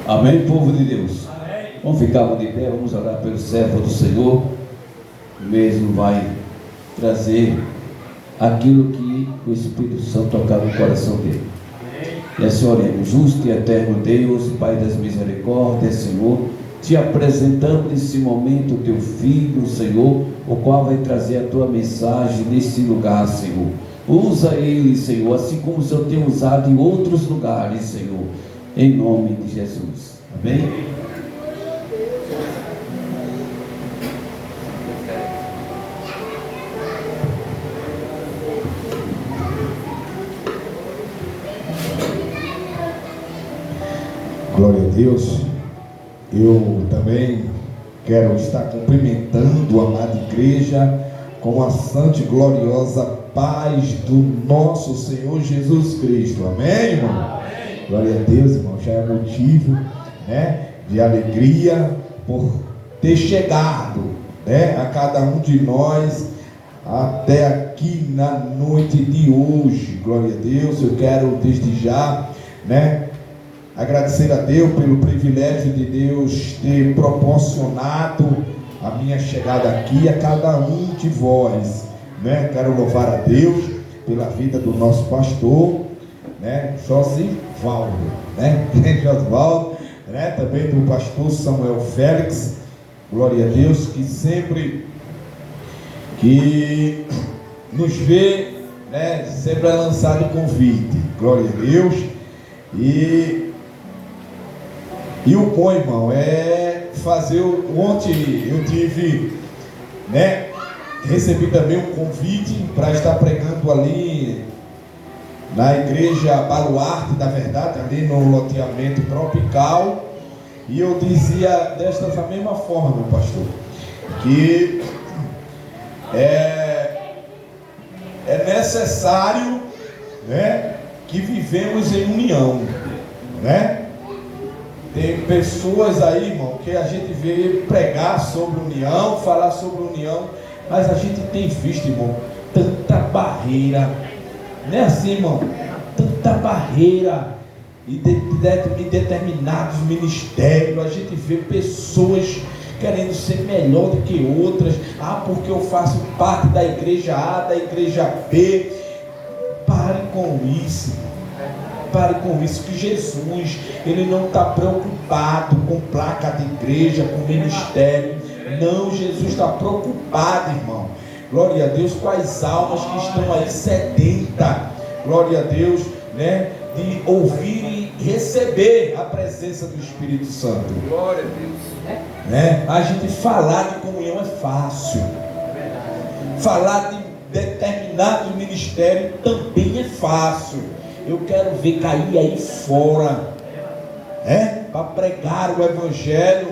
Amém, povo de Deus. Amém. Vamos ficar de pé, vamos orar pelo servo do Senhor. O mesmo vai trazer aquilo que o Espírito Santo tocar no coração dele. Amém. E assim oremos. Justo e eterno Deus, Pai das misericórdias, Senhor, te apresentando nesse momento o teu filho, Senhor, o qual vai trazer a tua mensagem nesse lugar, Senhor. Usa ele, Senhor, assim como o Senhor tem usado em outros lugares, Senhor, em nome de Jesus. Amém? Glória a Deus. Eu também quero estar cumprimentando a amada igreja com a santa e gloriosa paz do nosso Senhor Jesus Cristo. Amém, irmão? Amém. Glória a Deus, irmão. Já é motivo, né, de alegria por ter chegado, né, a cada um de nós até aqui na noite de hoje. Glória a Deus. Eu quero desde já, né, agradecer a Deus pelo privilégio de Deus ter proporcionado a minha chegada aqui a cada um de vós, né? Quero louvar a Deus pela vida do nosso pastor, né, Josivaldo, né? Josivaldo, né? Também do pastor Samuel Félix. Glória a Deus, que sempre que nos vê, né, sempre é lançado o convite. Glória a Deus. E o bom, irmão, é fazer. Ontem eu tive, né, recebi também um convite para estar pregando ali na igreja Baluarte da Verdade, ali no loteamento tropical. E eu dizia desta mesma forma, meu pastor, que é necessário, né, que vivemos em união, né? Tem pessoas aí, irmão, que a gente vê pregar sobre união, falar sobre união, mas a gente tem visto, irmão, tanta barreira, não é assim, irmão? Tanta barreira em determinados ministérios. A gente vê pessoas querendo ser melhor do que outras. Ah, porque eu faço parte da igreja A, da igreja B. Pare com isso, irmão. Pare com isso, que Jesus, ele não está preocupado com placa de igreja, com ministério. Não, Jesus está preocupado, irmão. Glória a Deus, com as almas que estão aí sedentas. Glória a Deus, né, de ouvir e receber a presença do Espírito Santo. Glória a Deus. Né? A gente falar de comunhão é fácil. Falar de determinado ministério também é fácil. Eu quero ver cair aí fora, para pregar o Evangelho,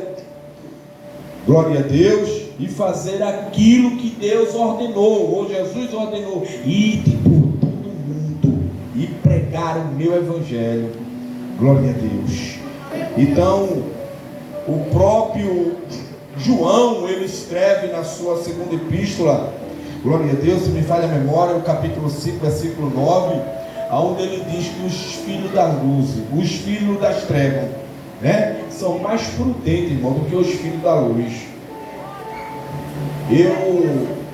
glória a Deus, e fazer aquilo que Deus ordenou, ou Jesus ordenou: ide por todo mundo e pregar o meu Evangelho, glória a Deus. Então, o próprio João, ele escreve na sua segunda epístola, glória a Deus, se me falha a memória, o capítulo 5, versículo 9, onde ele diz que os filhos da luz, os filhos das trevas, né, são mais prudentes, irmão, do que os filhos da luz.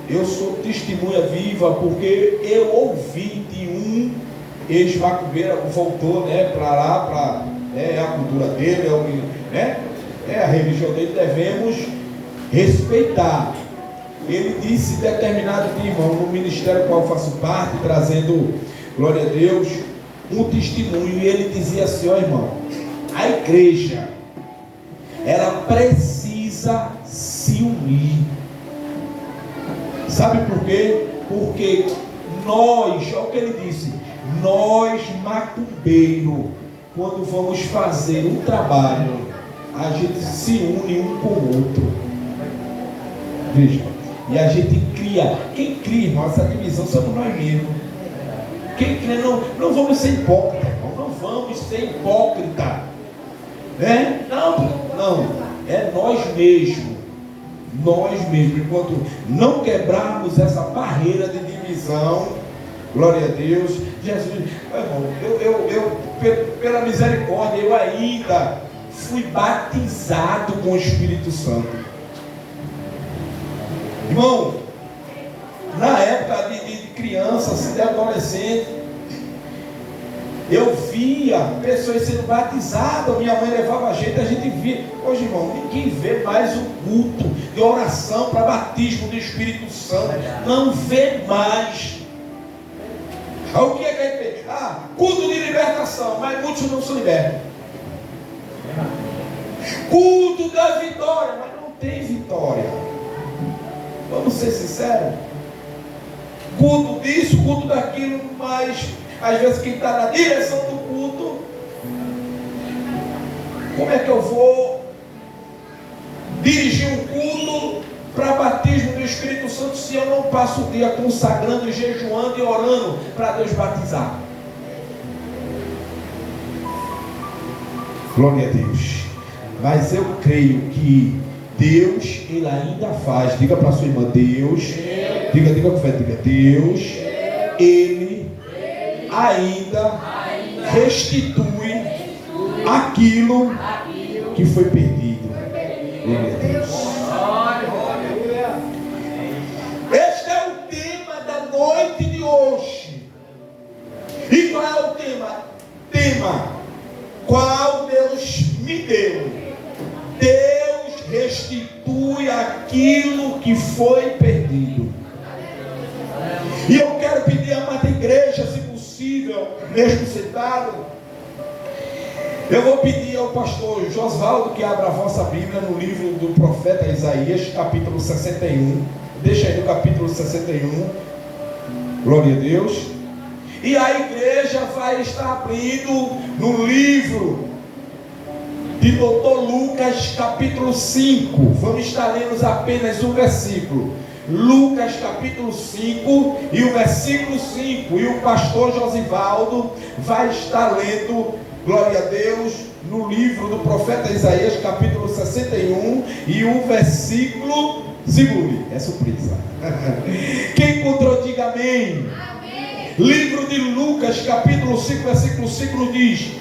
Eu sou testemunha viva, porque eu ouvi de um ex-macumbeiro, voltou, né, para lá, é a cultura dele, é a religião dele, devemos respeitar. Ele disse determinado dia, irmão, no ministério qual eu faço parte, trazendo, glória a Deus, um testemunho, e ele dizia assim: ó, irmão, a igreja, ela precisa se unir. Sabe por quê? Porque nós, olha o que ele disse, nós macumbeiros, quando vamos fazer um trabalho, a gente se une um com o outro. Veja, e a gente cria. Quem cria, irmão, essa divisão somos nós mesmos. Quem crê, não vamos ser hipócritas, irmão. Não vamos ser hipócritas, né? Não, é nós mesmos. Nós mesmos, enquanto não quebrarmos essa barreira de divisão, Glória a Deus. Jesus, irmão, pela misericórdia, eu ainda fui batizado com o Espírito Santo. Irmão, na época de criança, assim, de adolescente, eu via pessoas sendo batizadas, minha mãe levava a gente via. Hoje, irmão, ninguém vê mais o culto de oração para batismo do Espírito Santo. Não vê mais. O que é que a gente vê? Culto de libertação, mas muitos não se libertam. Culto da vitória, mas não tem vitória. Vamos ser sinceros. Culto disso, culto daquilo, mas às vezes quem está na direção do culto, como é que eu vou dirigir um culto para batismo do Espírito Santo se eu não passo o dia consagrando, jejuando e orando para Deus batizar? Glória a Deus. Mas eu creio que Deus, Ele ainda faz. Diga para a sua irmã, Deus. Diga com fé, diga, Deus, Ele ainda restitui aquilo que foi perdido. Glória a Deus. Este é o tema da noite de hoje. E qual é o tema? Qual Deus me deu? Deus restitui aquilo que foi perdido. E eu quero pedir à amada igreja, se possível, mesmo sentado, eu vou pedir ao pastor Josvaldo que abra a vossa Bíblia no livro do profeta Isaías, capítulo 61. Deixa aí no capítulo 61. Glória a Deus. E a igreja vai estar abrindo no livro de Dr. Lucas, capítulo 5. Vamos estar lendo apenas um versículo. Lucas, capítulo 5 e o versículo 5. E o pastor Josivaldo vai estar lendo, glória a Deus, no livro do profeta Isaías, capítulo 61 e o versículo, segure, é surpresa. Quem encontrou, diga amém. Livro de Lucas, capítulo 5, versículo 5 diz: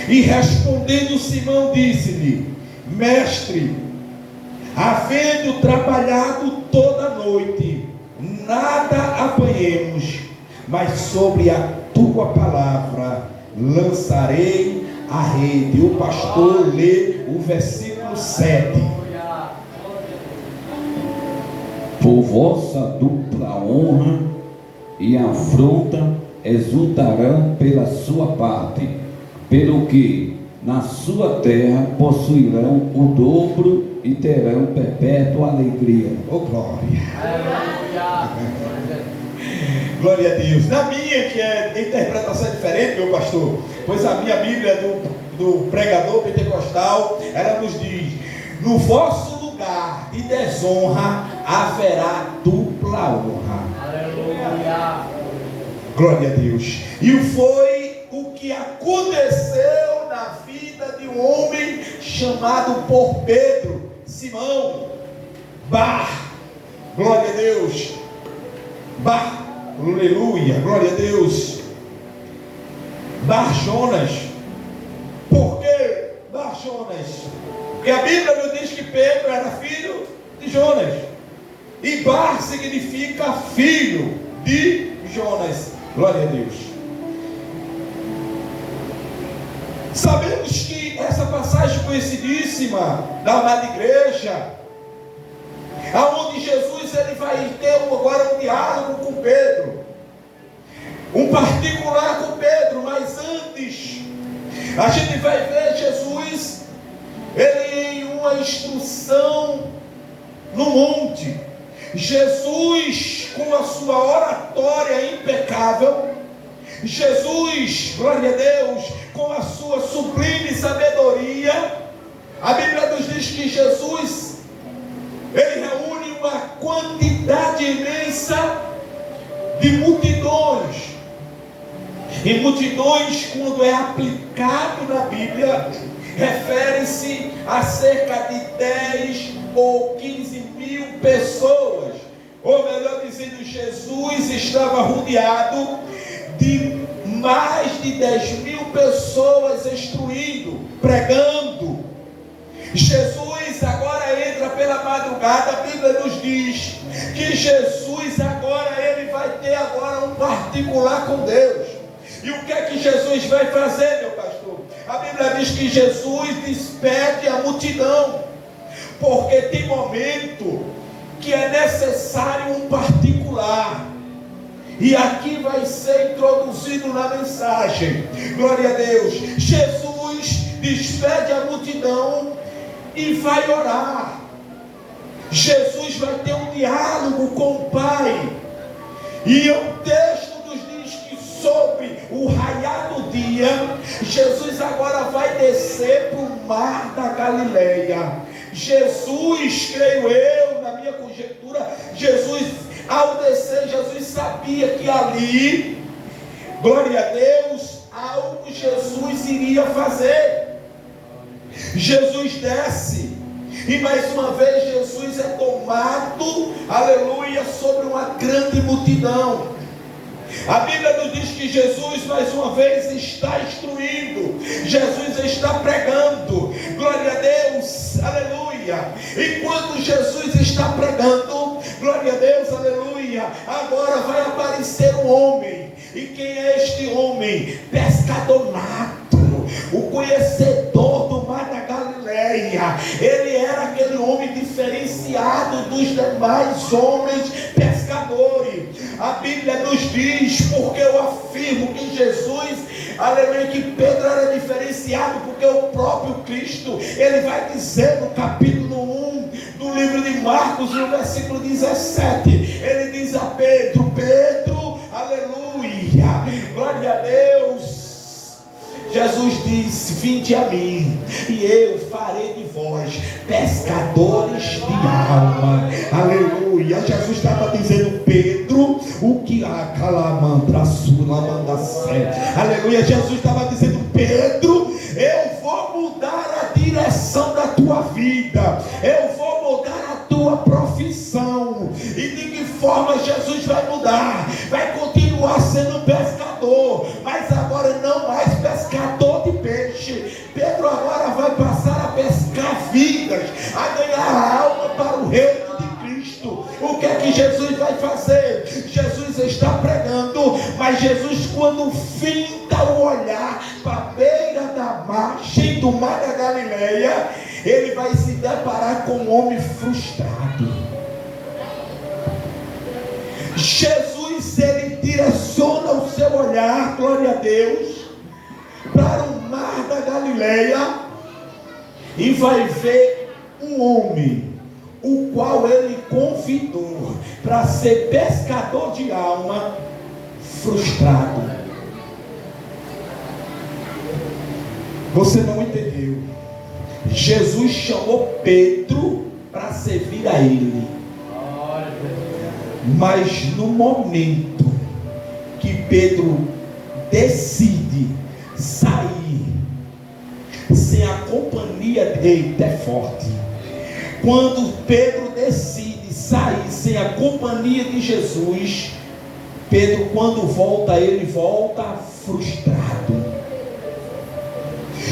e respondendo Simão disse-lhe: mestre, havendo trabalhado toda a noite, nada apanhemos, mas sobre a tua palavra lançarei a rede. O pastor lê o versículo 7. Por vossa dupla honra e afronta exultarão pela sua parte, pelo que na sua terra possuirão o dobro e terão perpétua alegria. Oh, glória! Glória a Deus. Na minha, que é interpretação diferente, meu pastor, pois a minha Bíblia do pregador pentecostal, ela nos diz: no vosso lugar de desonra haverá dupla honra. Glória a Deus. E foi o que aconteceu na vida de um homem chamado por Pedro, Simão Bar. Glória a Deus. Bar, aleluia, glória a Deus. Bar Jonas. Por que Bar Jonas? Porque a Bíblia nos diz que Pedro era filho de Jonas. E Bar significa filho de Jonas. Glória a Deus. Sabemos que essa passagem conhecidíssima da amada igreja, aonde Jesus ele vai ter agora um diálogo com Pedro, um particular com Pedro, mas antes a gente vai ver Jesus ele em uma instrução no monte. Jesus com a sua oratória impecável, Jesus, glória a Deus, com a sua sublime sabedoria. A Bíblia nos diz que Jesus ele reúne uma quantidade imensa de multidões. E multidões, quando é aplicado na Bíblia, refere-se a cerca de 10 ou 15 mil pessoas. ou melhor dizendo, Jesus estava rodeado de mais de 10.000 pessoas instruindo, pregando. Jesus agora entra pela madrugada. A Bíblia nos diz que Jesus agora, ele vai ter agora um particular com Deus. E o que é que Jesus vai fazer, meu pastor? A Bíblia diz que Jesus despede a multidão, porque tem momento que é necessário um particular. E aqui vai ser introduzido na mensagem. Glória a Deus. Jesus despede a multidão e vai orar. Jesus vai ter um diálogo com o Pai. E o texto nos diz que sobre o raiar do dia, Jesus agora vai descer para o mar da Galileia. Jesus, creio eu, na minha conjectura, ao descer, Jesus sabia que ali, glória a Deus, algo Jesus iria fazer. Jesus desce, e mais uma vez Jesus é tomado, aleluia, sobre uma grande multidão. A Bíblia nos diz que Jesus mais uma vez está instruindo, Jesus está pregando, glória a Deus, aleluia. E quando Jesus está pregando, glória a Deus, aleluia, agora vai aparecer um homem. E quem é este homem? Pescador nato, o conhecedor do mar da Galileia. Ele era aquele homem diferenciado dos demais homens pescadores. A Bíblia nos diz, porque eu afirmo que Jesus, aleluia, que Pedro era diferenciado, porque o próprio Cristo, ele vai dizer no capítulo 1 do livro de Marcos, no versículo 17, ele diz a Pedro, Pedro, aleluia, glória a Deus. Jesus disse: vinde a mim, e eu farei de vós pescadores de alma. Aleluia. Jesus estava dizendo, Pedro, o que há calamandra sua mandacé. Aleluia. Jesus estava dizendo, Pedro, eu vou mudar a direção da tua vida, eu vou mudar a tua profissão. E de que forma Jesus vai mudar? Vai continuar sendo pescador, mas agora não mais pescador de peixe. Pedro agora vai passar a pescar vidas, a ganhar alma para o reino de Cristo. O que é que Jesus vai fazer? Jesus está pregando, mas Jesus, quando finta o olhar para a beira da margem do mar da Galileia, ele vai se deparar com um homem frustrado. Jesus, ele direciona o seu olhar, glória a Deus, para o mar da Galileia, e vai ver um homem, o qual ele convidou para ser pescador de alma, frustrado. Você não entendeu? Jesus chamou Pedro para servir a ele, mas no momento que Pedro decide sair sem a companhia dele, é forte. Quando Pedro decide sair sem a companhia de Jesus, Pedro, quando volta, ele volta frustrado.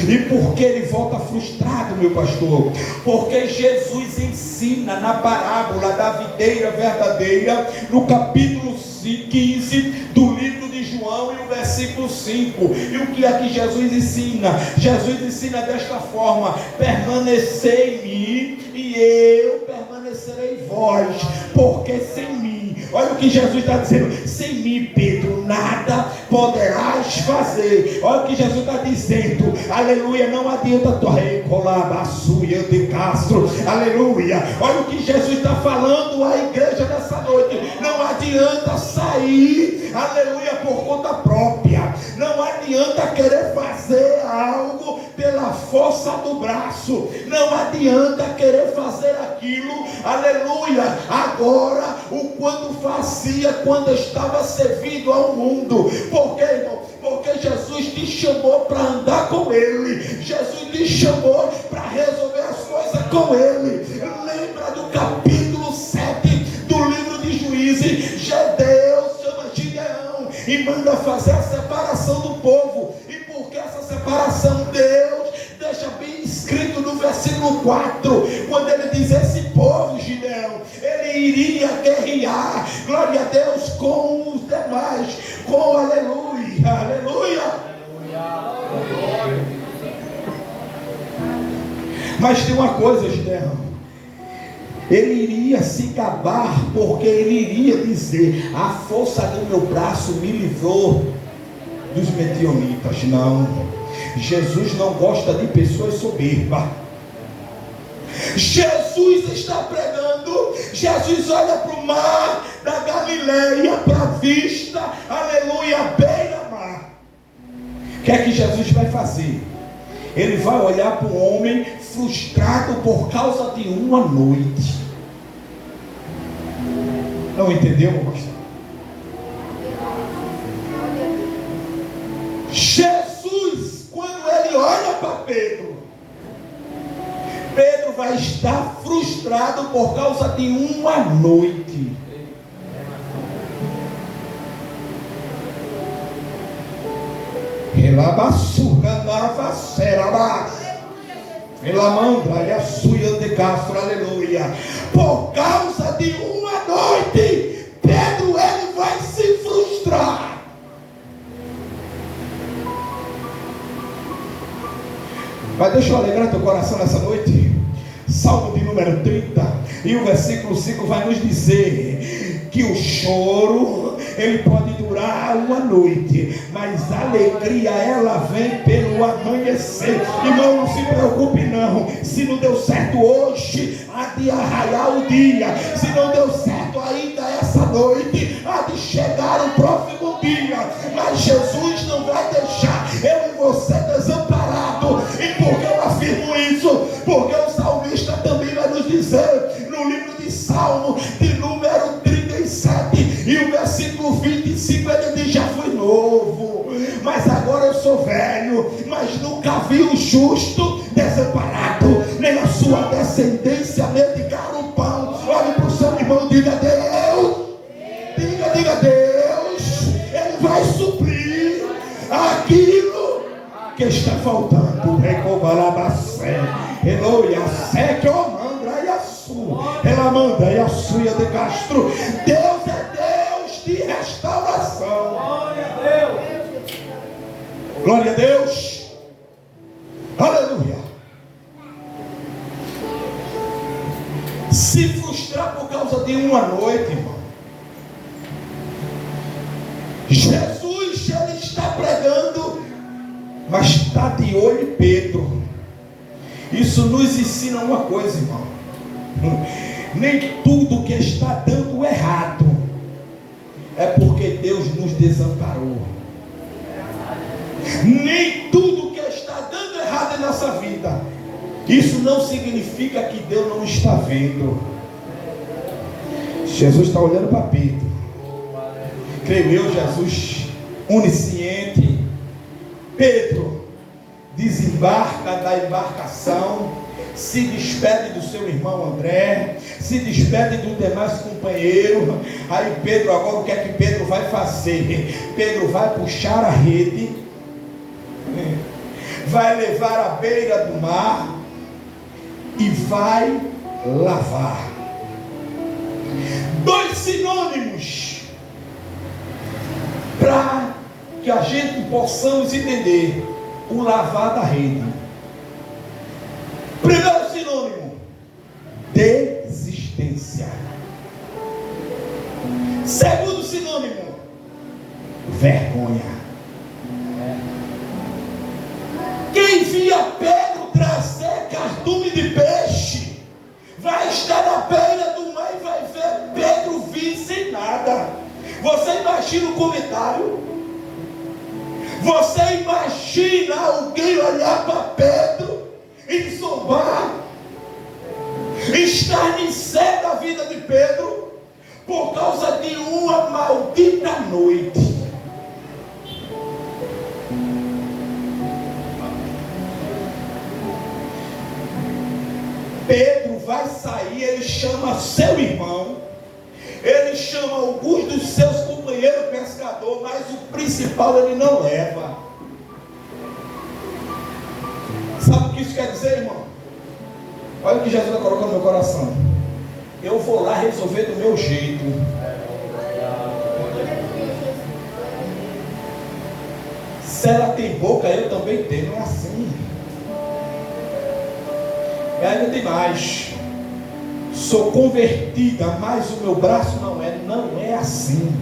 E por que ele volta frustrado, meu pastor? Porque Jesus ensina na parábola da videira verdadeira, no capítulo 15 do livro de João, e o versículo 5. E o que é que Jesus ensina? Jesus ensina desta forma: permanecei em mim e eu permanecerei em vós, porque sem mim, olha o que Jesus está dizendo, sem mim, Pedro, nada poderás fazer. Olha o que Jesus está dizendo, aleluia, não adianta tu recolar a suia de Castro, aleluia. Olha o que Jesus está falando à igreja nessa noite, não adianta sair, aleluia, por conta própria, não adianta querer fazer algo pela força do braço, não adianta querer fazer aquilo, aleluia, agora, o quanto fazia quando estava servindo ao mundo. Por quê, irmão? Porque Jesus te chamou para andar com ele, Jesus te chamou para resolver as coisas com ele. Lembra do capítulo 7 do livro de Juízes? manda fazer a separação do povo. E por que essa separação? Deus deixa bem escrito no versículo 4, quando ele diz: esse povo, Gideão, ele iria guerrear, glória a Deus, com os demais, com aleluia, aleluia. Mas tem uma coisa, Gideão, ele iria se gabar, porque ele iria dizer: a força do meu braço me livrou dos medionitas. Não, Jesus não gosta de pessoas soberbas. Jesus está pregando, Jesus olha para o mar da Galileia, para a vista, aleluia, beira-mar. O que é que Jesus vai fazer? Ele vai olhar para um homem frustrado por causa de uma noite. Não entendeu, meu pastor? Jesus, quando ele olha para Pedro, Pedro vai estar frustrado por causa de uma noite. Aleluia. Por causa de uma noite, Pedro, ele vai se frustrar. Mas deixa eu alegrar teu coração nessa noite. Salmo de número 30, e o versículo 5 vai nos dizer que o choro, ele pode durar uma noite, mas a alegria, ela vem pelo amanhecer. Irmão, não se preocupe não, se não deu certo hoje, há de arraiar o dia. Se não deu certo ainda essa noite, há de chegar o próximo dia. Mas Jesus não vai deixar eu e você desamparado. E por que eu afirmo isso? Porque o salmista também vai nos dizer no livro de Salmo de número 37 e o versículo 25, ele diz: já fui novo, mas agora eu sou velho, mas nunca vi o justo desamparado, nem a sua descendência mendigar o pão. Olhe para o seu irmão, diga: Deus, diga Deus, ele vai suprir aquilo que está faltando. Ela manda e a suia de Castro. Deus é Deus de restauração. Glória a Deus. Glória a Deus. Aleluia. Se frustrar por causa de uma noite, irmão. Jesus, ele está pregando, mas está de olho em Pedro. Isso nos ensina uma coisa, irmão. Nem tudo que está dando errado é porque Deus nos desamparou. Nem tudo que está dando errado em nossa vida, isso não significa que Deus não está vendo. Jesus está olhando para Pedro. Creio eu, Jesus onisciente. Pedro desembarca da embarcação, se despede do seu irmão André, se despede dos demais companheiros. Aí Pedro, agora o que é que Pedro vai fazer? Pedro vai puxar a rede, vai levar à beira do mar e vai lavar. Dois sinônimos para que a gente possamos entender o lavar da rede. Primeiro sinônimo: desistência. Segundo sinônimo: vergonha. Quem via Pedro trazer cardume de peixe vai estar na beira do mar e vai ver Pedro vir sem nada. Você imagina o comentário? Você imagina alguém olhar para Pedro e zombar, estarnecer da vida de Pedro por causa de uma maldita noite? Pedro vai sair, ele chama seu irmão, ele chama alguns dos seus companheiros primeiro pescador, mas o principal ele não leva. Sabe o que isso quer dizer, irmão? Olha o que Jesus está colocando no meu coração. Eu vou lá resolver do meu jeito. Se ela tem boca, eu também tenho. Não é assim. E ainda tem mais. Sou convertida, mas o meu braço não é. Não é assim.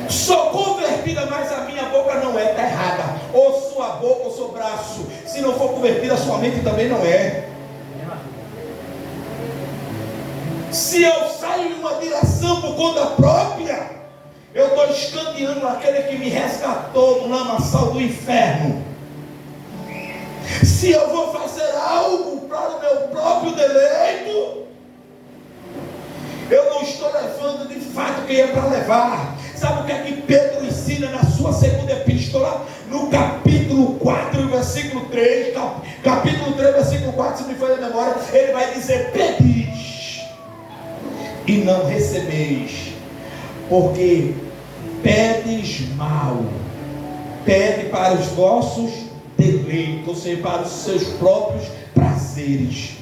Sou convertida, mas a minha boca não é. Está errada. Ou sua boca ou seu braço. Se não for convertida, sua mente também não é. Se eu saio em uma direção por conta própria, eu estou escanteando aquele que me resgatou do lamaçal do inferno. Se eu vou fazer algo para o meu próprio deleito, eu não estou levando de fato quem é para levar. Sabe o que é que Pedro ensina na sua segunda epístola? No capítulo 4, versículo 3. Capítulo 3, versículo 4, se me for a memória, ele vai dizer: pedis e não recebeis, porque pedes mal. Pede para os vossos deleitos, ou seja, para os seus próprios prazeres.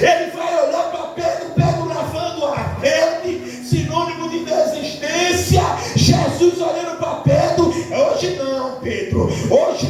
Ele vai olhar para Pedro lavando a rede, sinônimo de desistência. Jesus olhando para Pedro: hoje não, Pedro, hoje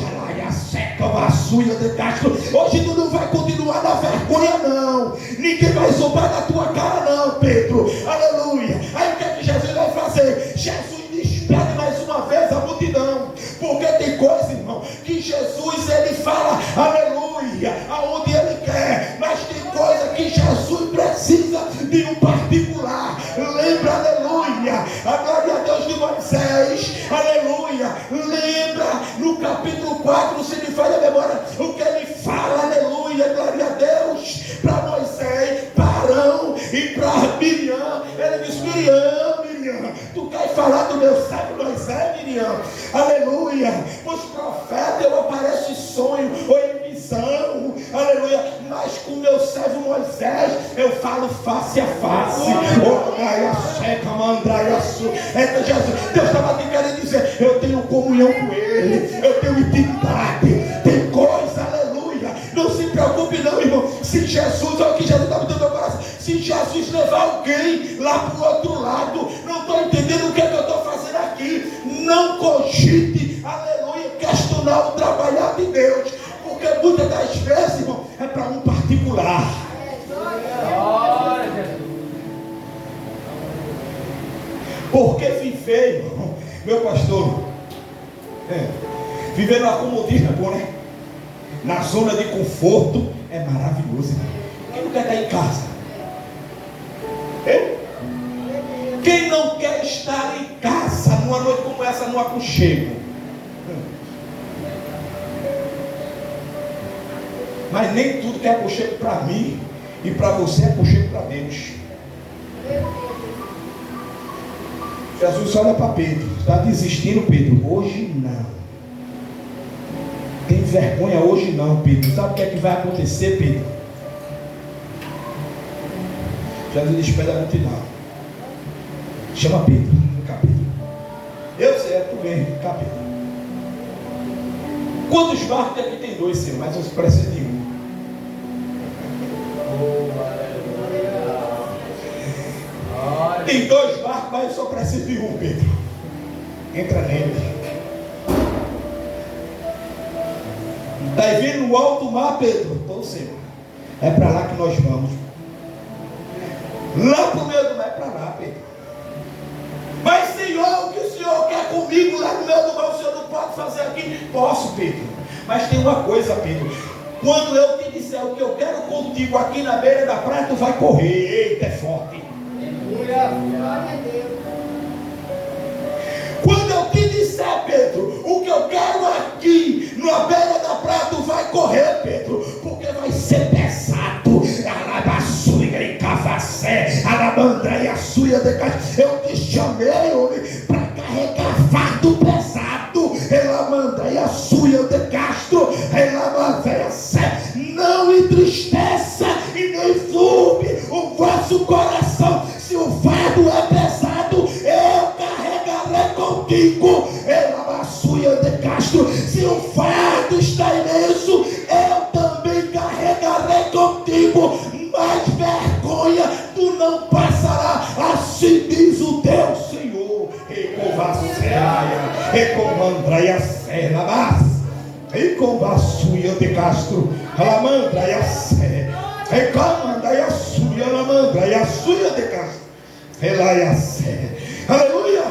seca a suia de Castro, hoje tu não vai continuar na vergonha não, ninguém vai zombar na tua cara não, Pedro, aleluia. Aí o que é que Jesus vai fazer? Jesus despede mais uma vez a multidão, porque tem coisa, irmão, que Jesus ele fala, aleluia, aonde ele quer, mas tem coisa que Jesus precisa de um particular. Lembra, aleluia, a glória a Deus de Moisés, aleluia. Lembra no capítulo 4, se me falha a memória, o que ele fala, aleluia, glória a Deus, para Moisés, para Arão e para Miriam. Ele diz: Miriam, tu quer falar do meu servo Moisés, Miriam? Aleluia. Os profetas eu apareço em sonho ou em visão, aleluia, mas com meu servo Moisés eu falo face a face. Deus estava te querendo dizer: eu tenho comunhão com ele, eu tenho intimidade. Tem coisa, aleluia, não se preocupe não, irmão. Se Jesus, olha o que Jesus está me dando no coração, se Jesus levar alguém lá para o outro lado, não estou entendendo o que é que eu estou fazendo aqui. Não cogite, aleluia, questionar o trabalhar de Deus, porque muitas das vezes, irmão, é para um particular. Porque viver, irmão, meu pastor, viver no acomodismo é bom, né? Na zona de conforto é maravilhoso, irmão. Quem não quer estar em casa? Quem não quer estar em casa numa noite como essa, no aconchego? Mas nem tudo que é aconchego para mim e para você é aconchego para Deus. Jesus olha para Pedro: está desistindo, Pedro? Hoje não. Tem vergonha? Hoje não, Pedro. Sabe o que é que vai acontecer, Pedro? Jesus despede a multidão. Chama Pedro. Vem cá, Pedro. Eu sei, tu vem cá, Pedro. Quantos barcos aqui tem? 2, Senhor, mas eu preciso de um. Tem 2 barcos, mas eu só preciso de um, Pedro. Entra nele. Está vendo no alto mar, Pedro? Então, Senhor, é para lá que nós vamos. Lá para o meio do mar, é para lá, Pedro. Mas, Senhor, o que o Senhor quer comigo lá no meio do mar, o Senhor não pode fazer aqui? Posso, Pedro. Mas tem uma coisa, Pedro: quando eu te disser o que eu quero contigo aqui na beira da praia, tu vai correr. Eita, é forte. Quando eu te disser, Pedro, o que eu quero aqui na beira da praia, tu vai correr, Pedro, porque vai ser pesado. Alabaçuia e cavacé, alabandreia suia de caixa. Eu te chamei, homem, para carregar fardo pesado. Elamandreia suia de Castro, elamandreia sé. Não entristeça e nem flua. não passará, assim diz o teu Senhor. Ecovaceia, ecomandraia cela, mas ecovaçuia de Castro, alamandraia cela, ecomandraia suia, alamandraia suia de Castro, elaia cela. Aleluia!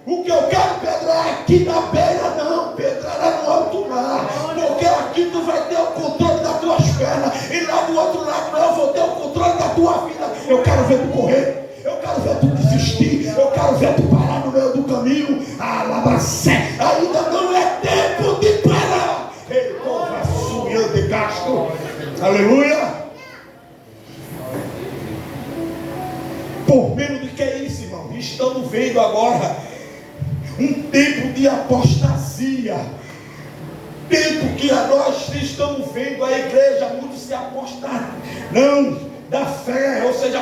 O que eu quero pedrar aqui na beira, não, pedrar lá no alto mar, porque aqui tu vai ter o controle das tuas pernas, e lá do outro lado eu vou ter o controle da tua vida. Eu quero ver tu correr, eu quero ver tu desistir, eu quero ver tu parar no meio do caminho. Alabacé, ainda não é tempo de parar. Ei, de gasto. Aleluia. Por menos do que é isso, irmão, estamos vendo agora um tempo de apostasia, tempo que nós estamos vendo a igreja muito se apostar, não, da fé, ou seja,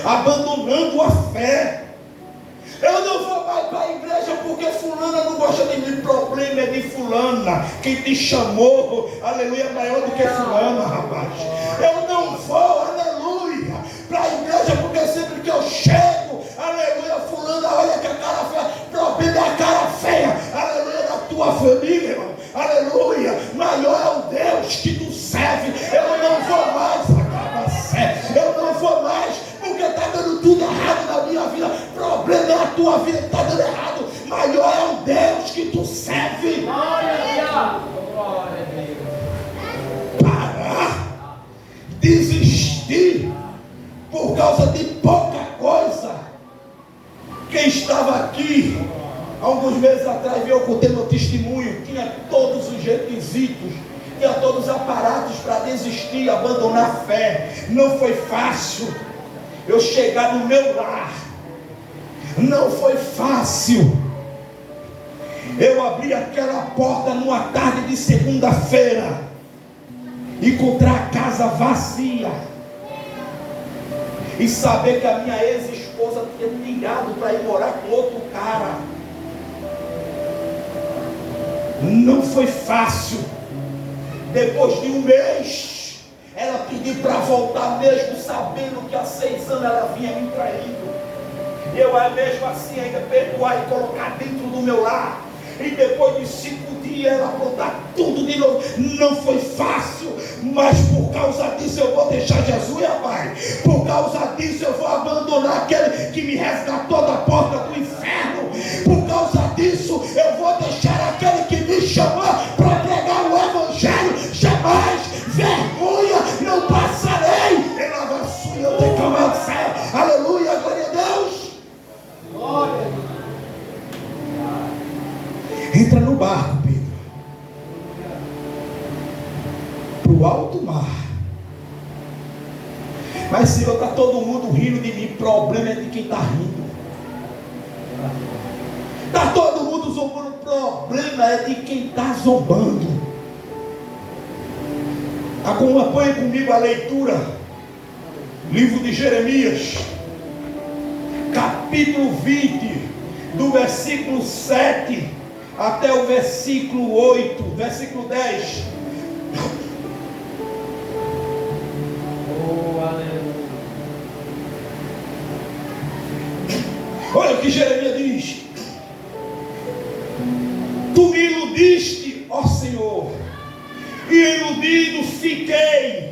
abandonando a fé. Eu não vou mais para a igreja porque fulana não gosta de mim. O problema é de fulana. Quem te chamou, aleluia, é maior do que fulana, rapaz. Eu não vou, aleluia, para a igreja porque sempre que eu chego, aleluia, fulana, olha que a cara feia. O problema é a cara feia, aleluia, da tua família, irmão. Aleluia, maior é o Deus que tu serve. Eu não vou mais, eu não vou mais, porque está dando tudo errado na minha vida. O problema é a tua vida que está dando errado. Maior é o Deus que tu serve. Parar, desistir por causa de pouca coisa. Quem estava aqui alguns meses atrás, eu contei meu testemunho, tinha todos os requisitos, tinha todos os aparatos para desistir, abandonar a fé. Não foi fácil eu chegar no meu lar, não foi fácil eu abrir aquela porta numa tarde de segunda-feira, encontrar a casa vazia e saber que a minha ex-esposa tinha tirado para ir morar com outro cara. Não foi fácil. Depois de um mês, ela pediu para voltar, mesmo sabendo que há 6 anos ela vinha me traindo. Eu mesmo assim ainda perdoar e colocar dentro do meu lar. E depois de 5 dias ela aprontar tudo de novo. Não foi fácil, mas por causa disso eu vou deixar Jesus, rapaz. Por causa disso eu vou abandonar aquele que me resgatou da porta do inferno. Por causa disso eu vou deixar aquele que me chamou para pregar o evangelho. Jamais vergonha não passarei. Aleluia, glória a Deus. Glória a Deus. Entra no barco, Pedro, para o alto mar. Mas Senhor, está todo mundo rindo de mim. O problema é de quem está rindo. Está todo mundo zombando. O problema é de quem está zombando. Acompanhe comigo a leitura. Livro de Jeremias, capítulo 20, do versículo 7 até o versículo 8, versículo 10. Oh, aleluia. Olha o que Jeremias diz: tu me iludiste, ó Senhor, e iludido fiquei.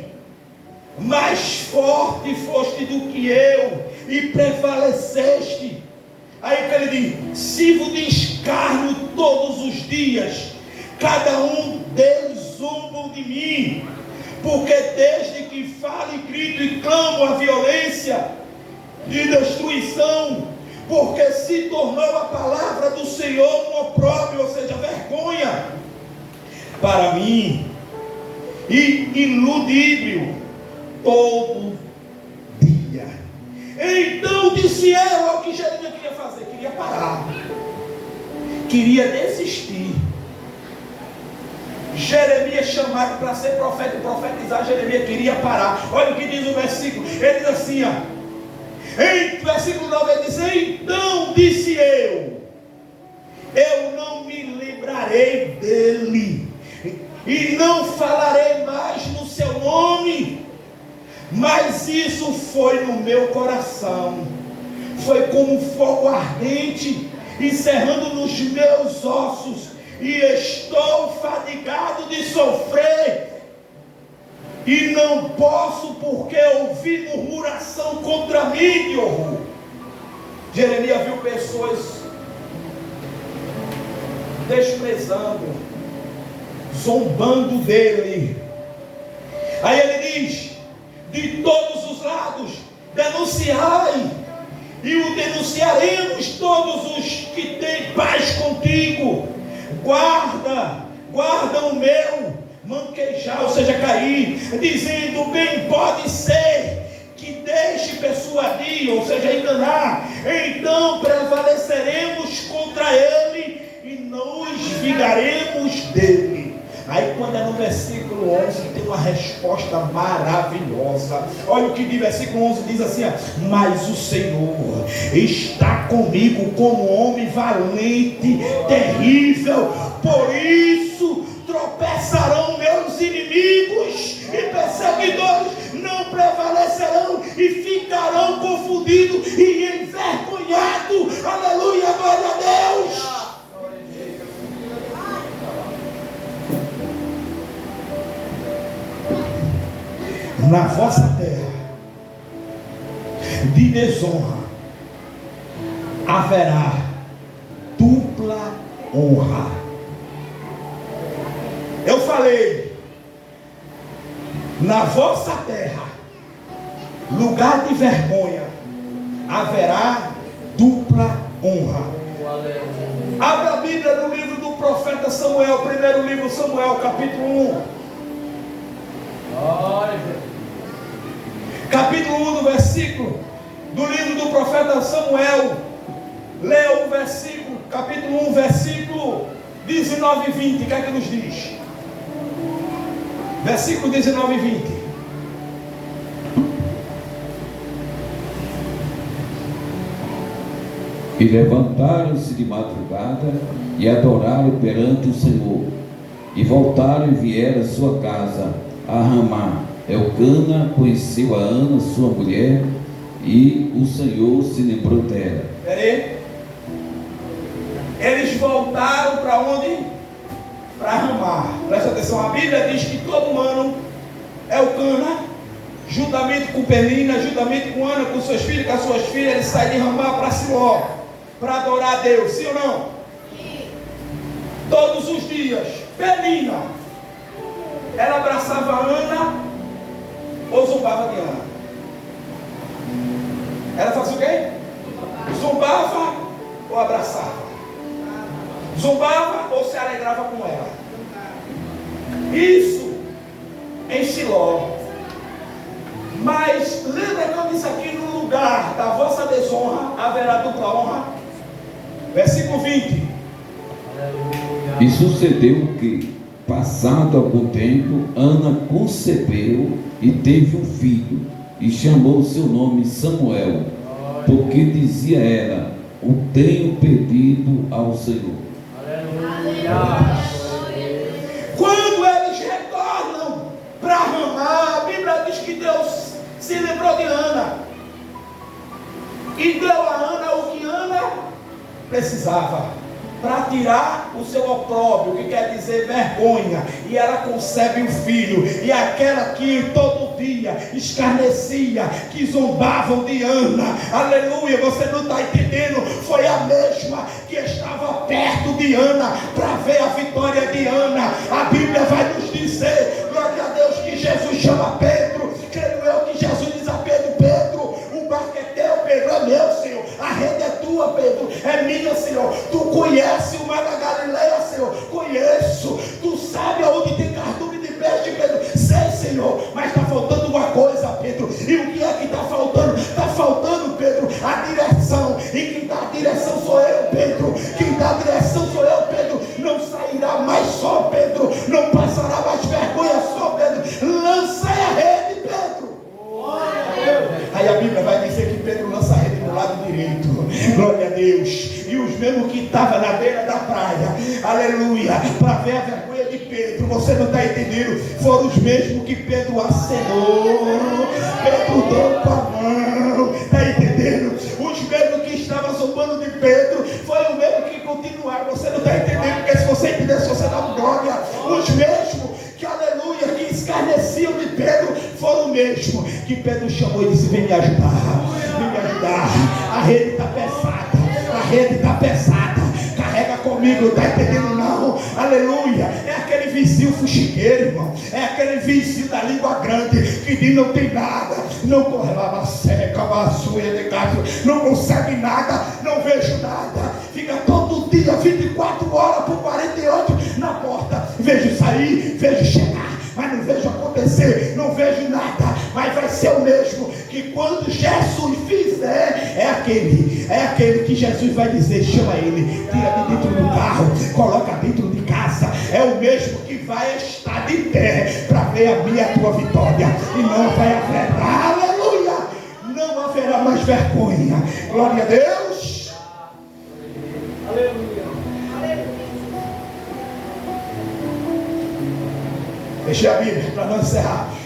Mais forte foste do que eu, e prevaleceste. Aí que ele diz: sirvo de escárnio todos os dias, cada um deles zombam de mim, porque desde que falo e grito e clamo a violência e destruição, porque se tornou a palavra do Senhor um opróbrio, ou seja, vergonha para mim, e iludível todo dia. Então disse eu: o que Jeremias queria fazer? Queria parar, queria desistir. Jeremias chamado para ser profeta e profetizar, Jeremias queria parar. Olha o que diz o versículo. Ele diz assim, em versículo 9 ele diz: então disse eu não me lembrarei dele, e não falarei mais no seu nome, Mas isso foi no meu coração, foi como fogo ardente, encerrando nos meus ossos, e estou fadigado de sofrer, e não posso, porque ouvi murmuração contra mim de horror. Jeremias viu pessoas desprezando, zombando dele. Aí ele diz: de todos os lados denunciai, e o denunciaremos todos os que têm paz contigo. Guarda o meu manquejar, ou seja, cair, dizendo: bem pode ser que deixe persuadir, ou seja, enganar, então prevaleceremos contra ele e nos vingaremos dele. Aí quando é no versículo 11 tem uma resposta maravilhosa. Olha o que diz, versículo 11 diz assim: mas o Senhor está comigo como homem valente, terrível, por isso tropeçarão meus inimigos e perseguidores, não prevalecerão e ficarão confundidos e envergonhados. Aleluia, glória a Deus. Na vossa terra de desonra haverá dupla honra. Eu falei, na vossa terra, lugar de vergonha, haverá dupla honra. Abra a Bíblia no livro do profeta Samuel, primeiro livro Samuel, capítulo 1. Capítulo 1 do versículo do livro do profeta Samuel. Leia o versículo, capítulo 1, versículo 19 e 20. O que é que nos diz? Versículo 19 e 20. E levantaram-se de madrugada e adoraram perante o Senhor, e voltaram e vieram à sua casa a Ramá. Elcana conheceu a Ana, sua mulher, e o Senhor se lembrou dela. Peraí. Eles voltaram para onde? Para Ramá. Presta atenção, a Bíblia diz que todo ano Elcana, juntamente com Penina, juntamente com Ana, com seus filhos, com as suas filhas, eles saem de Ramá para Siló, para adorar a Deus, sim ou não? Sim. Todos os dias, Penina, ela abraçava a Ana ou zombava de Ana? Ela fazia o quê? Zombava ou abraçava? Zombava ou se alegrava com ela? Isso em Siló. Mas lembra que eu disse aqui: no lugar da vossa desonra haverá dupla honra? Versículo 20. E sucedeu que, passado algum tempo, Ana concebeu e teve um filho, e chamou seu nome Samuel, porque dizia ela: o tenho pedido ao Senhor. Quando eles retornam para Ramá, a Bíblia diz que Deus se lembrou de Ana e deu a Ana o que Ana precisava para tirar o seu opróbrio, que quer dizer vergonha, e ela concebe um filho, e aquela que todo dia escarnecia, que zombavam de Ana, aleluia, você não está entendendo, foi a mesma que estava perto de Ana, para ver a vitória de Ana. A Bíblia vai nos dizer, glória a Deus, que Jesus chama Pedro, creio eu que Jesus diz a Pedro: Pedro, o barco é teu, Pedro, é meu, Senhor, a rede é tua, Pedro, é minha, Senhor, tu conhece o mar da Galileia, Senhor, conheço, tu sabe aonde tem cardume de peixe, Pedro, sei, Senhor, mas está faltando uma coisa, Pedro, e o que é que está faltando? Está faltando, Pedro, a direção, e quem dá a direção sou eu, Pedro, quem dá a direção sou eu, Pedro, não sairá mais só, Pedro, não passará mais vergonha só, Pedro, lançai a rede, Pedro. Aí a Bíblia vai dizer que Pedro lança a rede do lado direito, glória a Deus, e os mesmos que estavam na beira da praia, aleluia, para ver a vergonha de Pedro, Pedro, você não está entendendo, foram os mesmos que Pedro acenou, Pedro deu com a mão, está entendendo? Os mesmos que estavam zombando de Pedro, foi o mesmo que continuaram, você não está entendendo, porque se você entender, se você dá glória, os mesmos que, aleluia, que escarneciam de Pedro, foram o mesmo que Pedro chamou e disse: vem me ajudar, vem me ajudar, a rede está pesada, a rede está pesada, carrega comigo, está entendendo não? Aleluia, é aquele vizinho fuxiqueiro, irmão, é aquele vizinho da língua grande, que diz não tem nada, não corre lá, seca, vassoura de casa, não consegue nada, não vejo nada, fica todo dia, 24 horas por 48 na porta, vejo sair, vejo chegar, mas não vejo acontecer, não vejo nada, mas vai ser o mesmo, que quando Jesus fizer, é aquele que Jesus vai dizer, chama ele, tira de dentro do carro, coloca dentro de casa, é o mesmo que vai estar de pé, para ver a minha e a tua vitória, e não vai haver, aleluia, não haverá mais vergonha, glória a Deus, aleluia. Deixei a Bíblia para nós encerrarmos.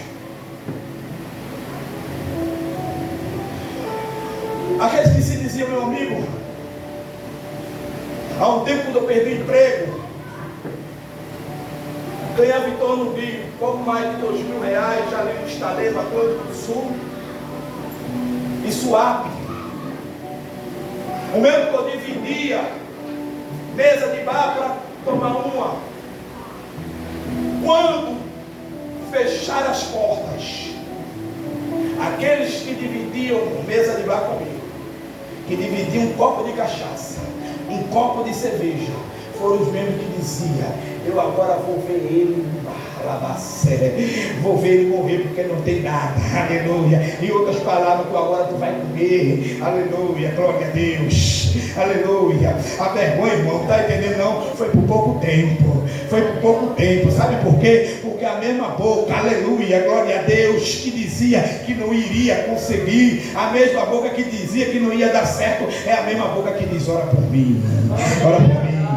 Aqueles que se diziam meu amigo, há um tempo quando eu perdi o emprego, ganhava em torno de pouco mais de R$2.000 ali no estaleiro, Atlântico do Sul, e Suape. O mesmo que eu dividia mesa de bar para tomar uma. Quando fechar as portas, aqueles que dividiam mesa de bar comigo, que dividiam um copo de cachaça, um copo de cerveja, foram os mesmos que diziam: eu agora vou ver ele vou ver ele morrer porque não tem nada, aleluia. Em outras palavras, tu agora tu vai comer, aleluia, glória a Deus, aleluia. A vergonha, irmão, está entendendo não? Foi por pouco tempo, sabe por quê? Porque a mesma boca, aleluia, glória a Deus, que dizia que não iria conseguir, a mesma boca que dizia que não ia dar certo, é a mesma boca que diz: ora por mim, ora por mim,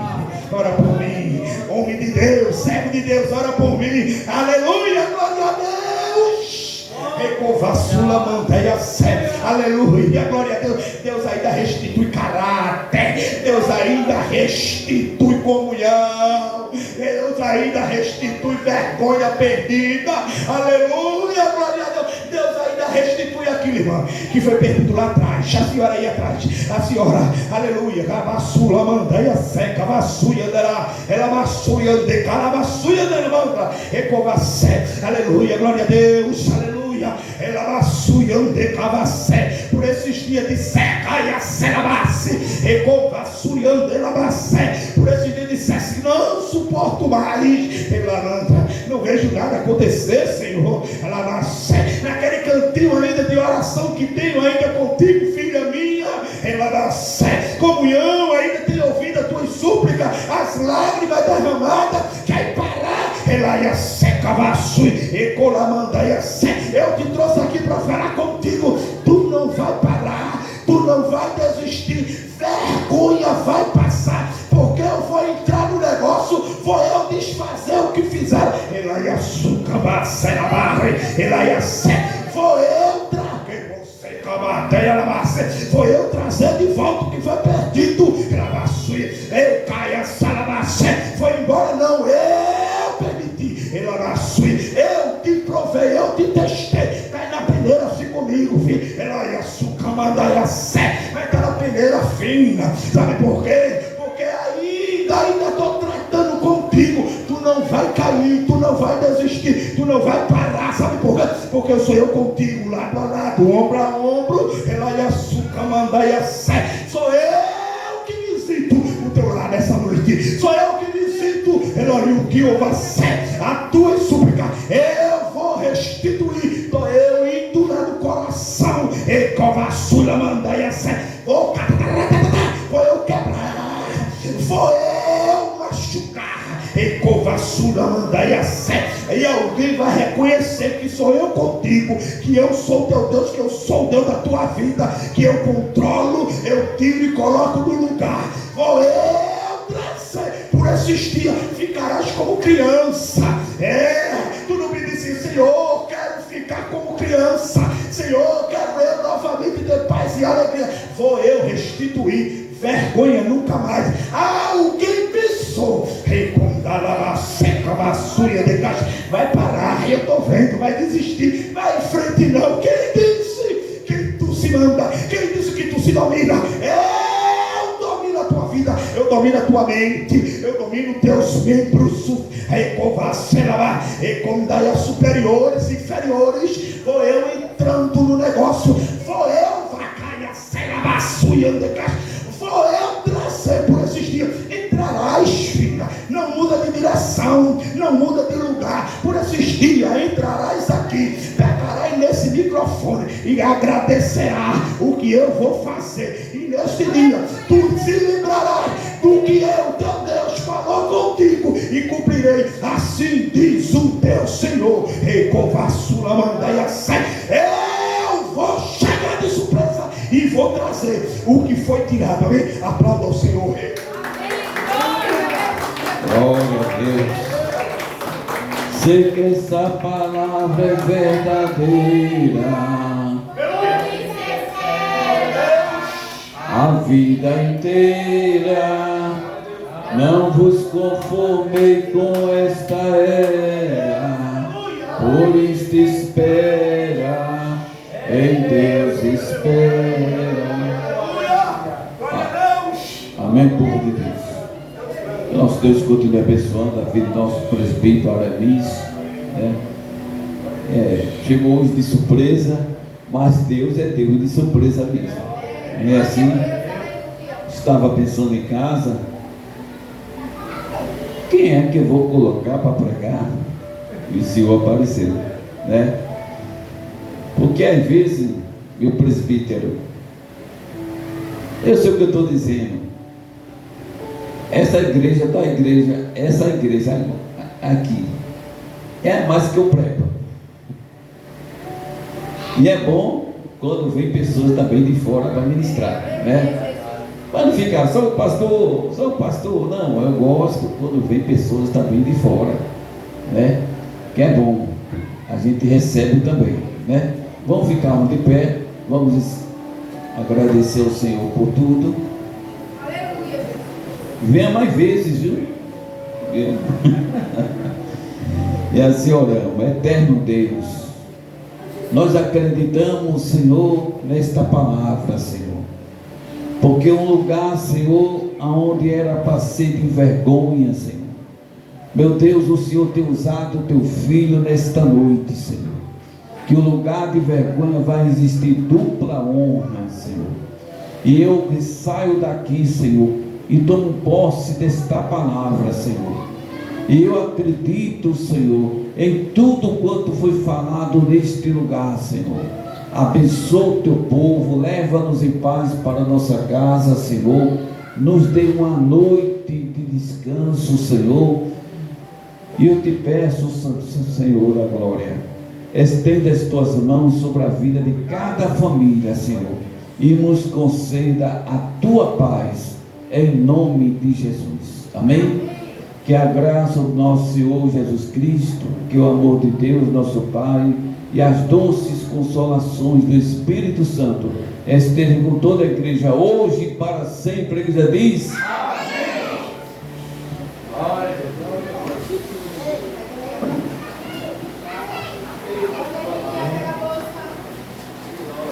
ora por mim. Homem de Deus, servo de Deus, ora por mim, aleluia, glória a Deus. Recovassula manteia sé, aleluia, glória a Deus. Deus ainda restitui caráter, Deus ainda restitui comunhão, Deus ainda restitui vergonha perdida, aleluia, glória a Deus. Deus ainda restitui aquilo, irmão, que foi perdido lá atrás. A senhora aí atrás, a senhora, aleluia, cavassula manteia sé, cavassuia dará, ela massuia de calabassuia de manda, recovassé, aleluia, glória a Deus, aleluia, ela massuia de cavassé, por esses dias de seca e a celabasse, recovassuia de labassé, por esses dias de seca, não suporto mais, pela manta, não vejo nada acontecer, Senhor, ela nasce, naquele cantinho ainda de oração que tenho ainda contigo, filha minha, ela nasce, comunhão, ainda tenho ouvido as tuas súplicas, as lágrimas derramadas, quer parar, ela ia seca, vassui, e colamanda ia seca, eu te trouxe aqui para falar contigo, tu não vai parar, tu não vai desistir, vergonha vai passar, porque eu vou entrar no negócio, vou eu desfazer o que fizeram, ela ia açúcar, bacena, barre, ela ia seca, vou eu trazer você, cabateia, labace, vou eu trazer de volta o que foi perdido, lavassui, eu caia, salabace, foi embora, não, eu permiti, ela nascui, eu te provei, eu te testei, cai na peneira assim comigo, filho, ela ia açúcar, mandaia, sé, vai aquela peneira fina, sabe por quê? Porque ainda estou tratando contigo, tu não vai cair, tu não vai desistir, tu não vai parar, sabe por quê? Porque eu sou eu contigo, lado a lado, ombro a ombro, ela ia açúcar, mandaia, sé, sou eu que visito o teu lar nessa noite, sou eu que visito, Elohim, que ouva sé, a tua súplica, eu vou restituir, estou eu indo lá no coração, e covassula, mandaia, sé, vou eu quebrar, vou eu machucar, e covassula, mandaia, sé, e alguém vai reconhecer que sou eu contigo, que eu sou teu Deus, que eu sou o Deus da tua vida, que eu controlo, eu tiro e coloco no lugar, vou eu trazer, por esse esses dias ficarás como criança. Tu não me disse, Senhor, quero ficar como criança. Senhor, quero eu novamente ter paz e alegria. Vou eu restituir. Vergonha nunca mais. Alguém pensou, vai parar, eu estou vendo, vai desistir, vai em frente não. Quem disse que tu se manda? Quem disse que tu se domina? Eu domino a tua vida, eu domino a tua mente, eu domino teus membros superiores e inferiores. Vou eu entrando no negócio, vou eu vou eu trazer por esses dias. Entrarás, filha, não muda de direção, não muda de lugar. Por esses dias entrarás aqui, pegarás nesse microfone e agradecerá o que eu vou fazer. E neste dia tu se lembrarás do que eu, teu Deus, falou contigo e cumprirei. Assim diz o teu Senhor. Eu vou chegar de surpresa e vou trazer o que foi tirado. Amém? Aplauda o Senhor. Glória a Deus. Sei que essa palavra é verdadeira. A vida inteira não vos conformei com esta era. Por isto espera, em Deus espera. Amém, povo de Deus. Nosso Deus continue abençoando a vida do nosso presbítero Aramis, né? Chegou hoje de surpresa, mas Deus é Deus de surpresa mesmo. É assim. Estava pensando em casa, quem é que eu vou colocar para pregar? E o Senhor apareceu, né? Porque às vezes, meu presbítero, eu sei o que eu estou dizendo. Essa igreja aqui é mais que eu prego. E é bom quando vem pessoas também de fora para ministrar, né? Para não ficar só o pastor, não, eu gosto quando vem pessoas também de fora, né? Que é bom, a gente recebe também, né? Vamos ficar de pé, vamos agradecer ao Senhor por tudo. Venha mais vezes, viu? E assim oramos. Eterno Deus, nós acreditamos, Senhor, nesta palavra, Senhor, porque um lugar, Senhor, onde era para ser de vergonha, Senhor, meu Deus, o Senhor tem usado o teu filho nesta noite, Senhor, que o lugar de vergonha vai existir dupla honra, Senhor. E eu saio daqui, Senhor, e tomo posse desta palavra, Senhor. E eu acredito, Senhor, em tudo quanto foi falado neste lugar, Senhor. Abençoa o teu povo, leva-nos em paz para a nossa casa, Senhor. Nos dê uma noite de descanso, Senhor. E eu te peço, Senhor da glória, estenda as tuas mãos sobre a vida de cada família, Senhor, e nos conceda a tua paz, em nome de Jesus. Amém? Que a graça do nosso Senhor Jesus Cristo, que o amor de Deus, nosso Pai, e as doces consolações do Espírito Santo estejam com toda a igreja, hoje e para sempre. A igreja diz: